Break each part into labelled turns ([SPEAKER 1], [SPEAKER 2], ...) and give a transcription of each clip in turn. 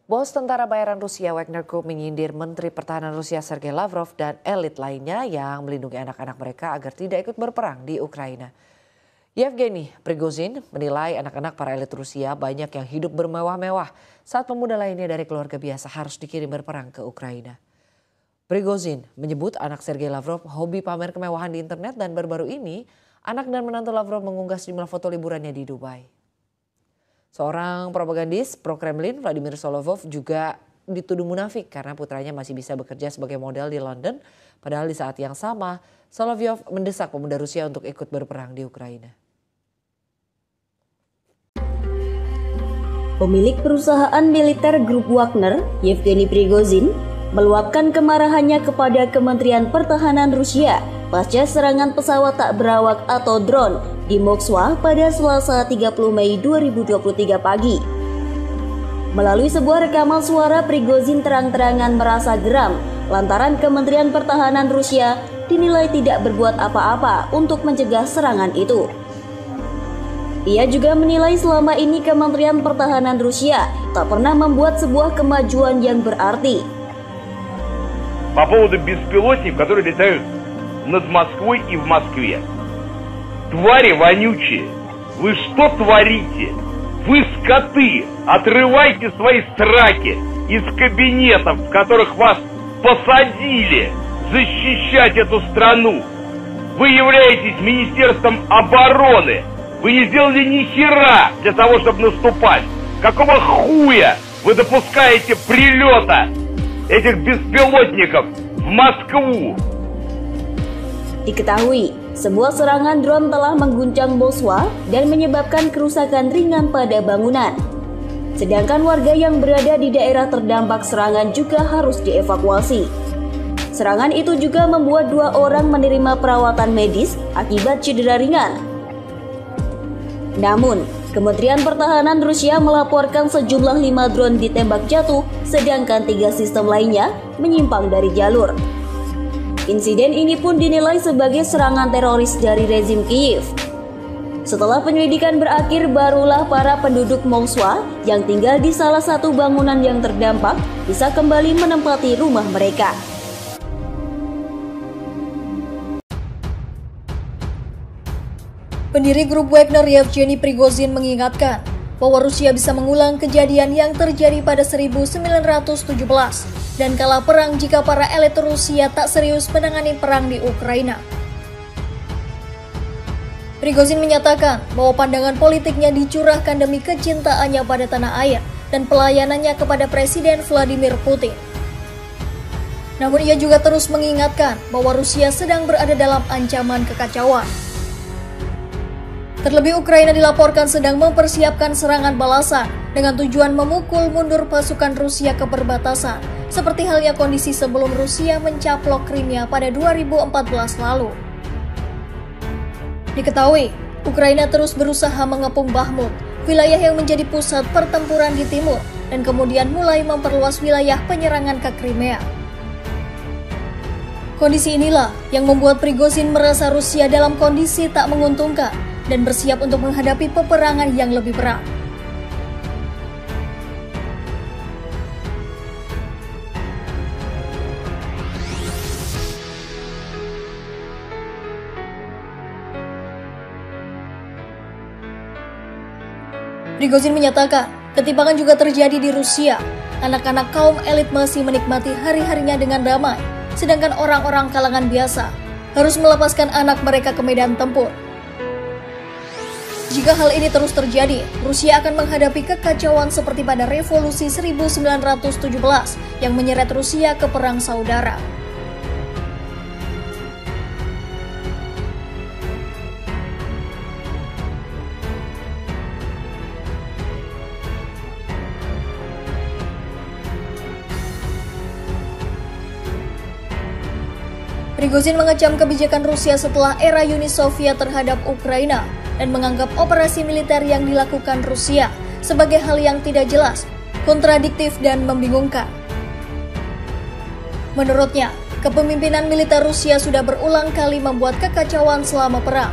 [SPEAKER 1] Bos tentara bayaran Rusia Wagner Group menyindir Menteri Pertahanan Rusia Sergei Lavrov dan elit lainnya yang melindungi anak-anak mereka agar tidak ikut berperang di Ukraina. Yevgeny Prigozhin menilai anak-anak para elit Rusia banyak yang hidup bermewah-mewah saat pemuda lainnya dari keluarga biasa harus dikirim berperang ke Ukraina. Prigozhin menyebut anak Sergei Lavrov hobi pamer kemewahan di internet dan baru-baru ini anak dan menantu Lavrov mengunggah sejumlah foto liburannya di Dubai. Seorang propagandis pro-Kremlin Vladimir Solovov juga dituduh munafik karena putranya masih bisa bekerja sebagai model di London. Padahal di saat yang sama, Solovov mendesak pemuda Rusia untuk ikut berperang di Ukraina.
[SPEAKER 2] Pemilik perusahaan militer grup Wagner, Yevgeny Prigozhin, meluapkan kemarahannya kepada Kementerian Pertahanan Rusia pasca serangan pesawat tak berawak atau drone di Moskwa pada Selasa 30 Mei 2023 pagi. Melalui sebuah rekaman suara, Prigozhin terang-terangan merasa geram lantaran Kementerian Pertahanan Rusia dinilai tidak berbuat apa-apa untuk mencegah serangan itu. Ia juga menilai selama ini Kementerian Pertahanan Rusia tak pernah membuat sebuah kemajuan yang berarti.
[SPEAKER 3] По поводу беспилотников, которые летают над Москвой и в Москве. Твари вонючие, вы что творите? Вы скоты, отрывайте свои страки из кабинетов, в которых вас посадили защищать эту страну. Вы являетесь Министерством обороны. Вы не сделали ни хера для того, чтобы наступать. Какого хуя вы допускаете прилета этих беспилотников в Москву?
[SPEAKER 2] Diketahui, sebuah serangan drone telah mengguncang Moskwa dan menyebabkan kerusakan ringan pada bangunan. Sedangkan warga yang berada di daerah terdampak serangan juga harus dievakuasi. Serangan itu juga membuat 2 orang menerima perawatan medis akibat cedera ringan. Namun, Kementerian Pertahanan Rusia melaporkan sejumlah 5 drone ditembak jatuh, sedangkan 3 sistem lainnya menyimpang dari jalur. Insiden ini pun dinilai sebagai serangan teroris dari rezim Kiev. Setelah penyelidikan berakhir, barulah para penduduk Moskwa yang tinggal di salah satu bangunan yang terdampak bisa kembali menempati rumah mereka.
[SPEAKER 4] Pendiri grup Wagner Yevgeny Prigozhin mengingatkan bahwa Rusia bisa mengulang kejadian yang terjadi pada 1917 dan kalah perang jika para elit Rusia tak serius menangani perang di Ukraina. Prigozhin menyatakan bahwa pandangan politiknya dicurahkan demi kecintaannya pada tanah air dan pelayanannya kepada Presiden Vladimir Putin. Namun ia juga terus mengingatkan bahwa Rusia sedang berada dalam ancaman kekacauan. Terlebih Ukraina dilaporkan sedang mempersiapkan serangan balasan dengan tujuan memukul mundur pasukan Rusia ke perbatasan, seperti halnya kondisi sebelum Rusia mencaplok Crimea pada 2014 lalu. Diketahui, Ukraina terus berusaha mengepung Bakhmut, wilayah yang menjadi pusat pertempuran di timur, dan kemudian mulai memperluas wilayah penyerangan ke Crimea. Kondisi inilah yang membuat Prigozhin merasa Rusia dalam kondisi tak menguntungkan dan bersiap untuk menghadapi peperangan yang lebih berat. Prigozhin menyatakan, ketimpangan juga terjadi di Rusia. Anak-anak kaum elit masih menikmati hari-harinya dengan damai, sedangkan orang-orang kalangan biasa harus melepaskan anak mereka ke medan tempur. Jika hal ini terus terjadi, Rusia akan menghadapi kekacauan seperti pada revolusi 1917 yang menyeret Rusia ke perang saudara. Prigozhin mengecam kebijakan Rusia setelah era Uni Soviet terhadap Ukraina dan menganggap operasi militer yang dilakukan Rusia sebagai hal yang tidak jelas, kontradiktif dan membingungkan. Menurutnya, kepemimpinan militer Rusia sudah berulang kali membuat kekacauan selama perang.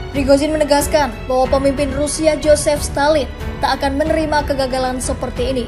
[SPEAKER 4] Prigozhin menegaskan bahwa pemimpin Rusia Joseph Stalin tak akan menerima kegagalan seperti ini.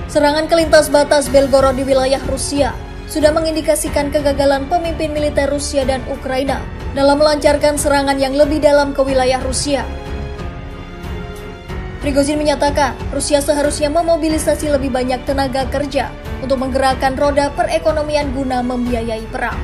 [SPEAKER 4] Serangan ke lintas batas Belgorod di wilayah Rusia sudah mengindikasikan kegagalan pemimpin militer Rusia dan Ukraina dalam melancarkan serangan yang lebih dalam ke wilayah Rusia. Prigozhin menyatakan Rusia seharusnya memobilisasi lebih banyak tenaga kerja untuk menggerakkan roda perekonomian guna membiayai perang.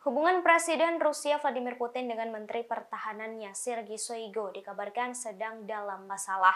[SPEAKER 5] Hubungan Presiden Rusia Vladimir Putin dengan Menteri Pertahanannya Sergei Shoigu dikabarkan sedang dalam masalah.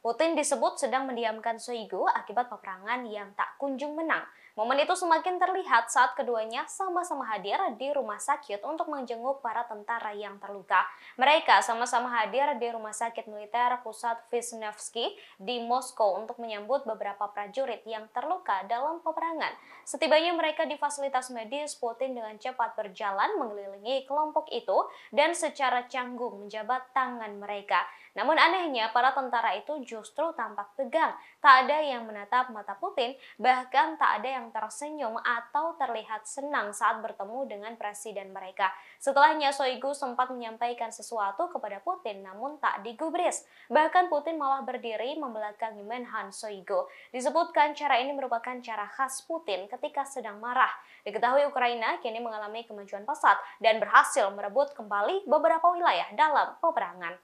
[SPEAKER 5] Putin disebut sedang mendiamkan Shoigu akibat peperangan yang tak kunjung menang. Momen itu semakin terlihat saat keduanya sama-sama hadir di rumah sakit untuk menjenguk para tentara yang terluka. Mereka sama-sama hadir di Rumah Sakit Militer Pusat Vishnevsky di Moskow untuk menyambut beberapa prajurit yang terluka dalam peperangan. Setibanya mereka di fasilitas medis, Putin dengan cepat berjalan mengelilingi kelompok itu dan secara canggung menjabat tangan mereka. Namun anehnya para tentara itu justru tampak tegang. Tak ada yang menatap mata Putin, bahkan tak ada yang tersenyum atau terlihat senang saat bertemu dengan presiden mereka. Setelahnya Shoigu sempat menyampaikan sesuatu kepada Putin namun tak digubris. Bahkan Putin malah berdiri membelakangi Menhan Shoigu. Disebutkan cara ini merupakan cara khas Putin ketika sedang marah. Diketahui Ukraina kini mengalami kemajuan pesat dan berhasil merebut kembali beberapa wilayah dalam peperangan.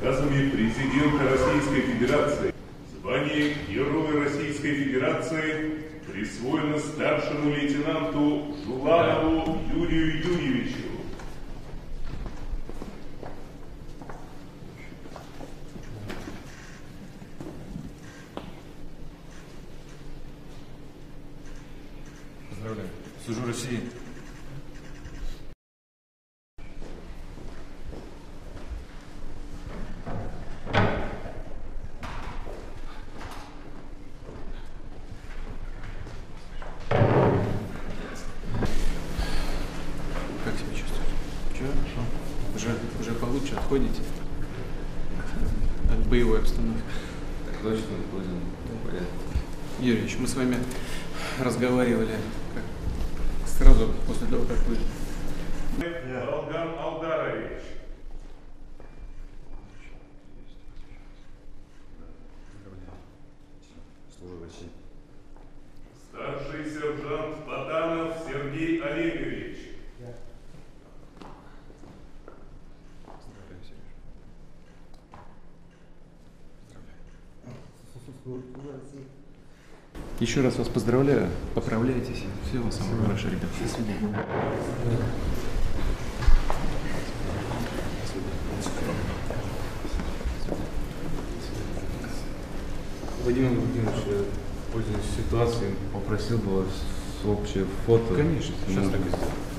[SPEAKER 6] Указами президента Российской Федерации звание Героя Российской Федерации присвоено старшему лейтенанту Жуланову Юрию Юрьевичу.
[SPEAKER 7] Поздравляю. Служу России. Как себя чувствуете? Чего? Уже получше отходите от боевой обстановки?
[SPEAKER 8] Так точно, Путин. Понятно.
[SPEAKER 7] Юрьевич, мы с вами разговаривали сразу после того, как вы...
[SPEAKER 6] Алган Алдарович.
[SPEAKER 8] Служу России.
[SPEAKER 6] Старший сержант Потанов Сергей Олегович.
[SPEAKER 8] Поздравляю, Сережа.
[SPEAKER 7] Еще раз вас поздравляю. Поправляйтесь. Всего самого хорошего, ребят. До свидания.
[SPEAKER 8] Владимир Владимирович, пользуясь ситуацией, попросил бы вас общее фото.
[SPEAKER 7] Конечно, сейчас так и сделаю.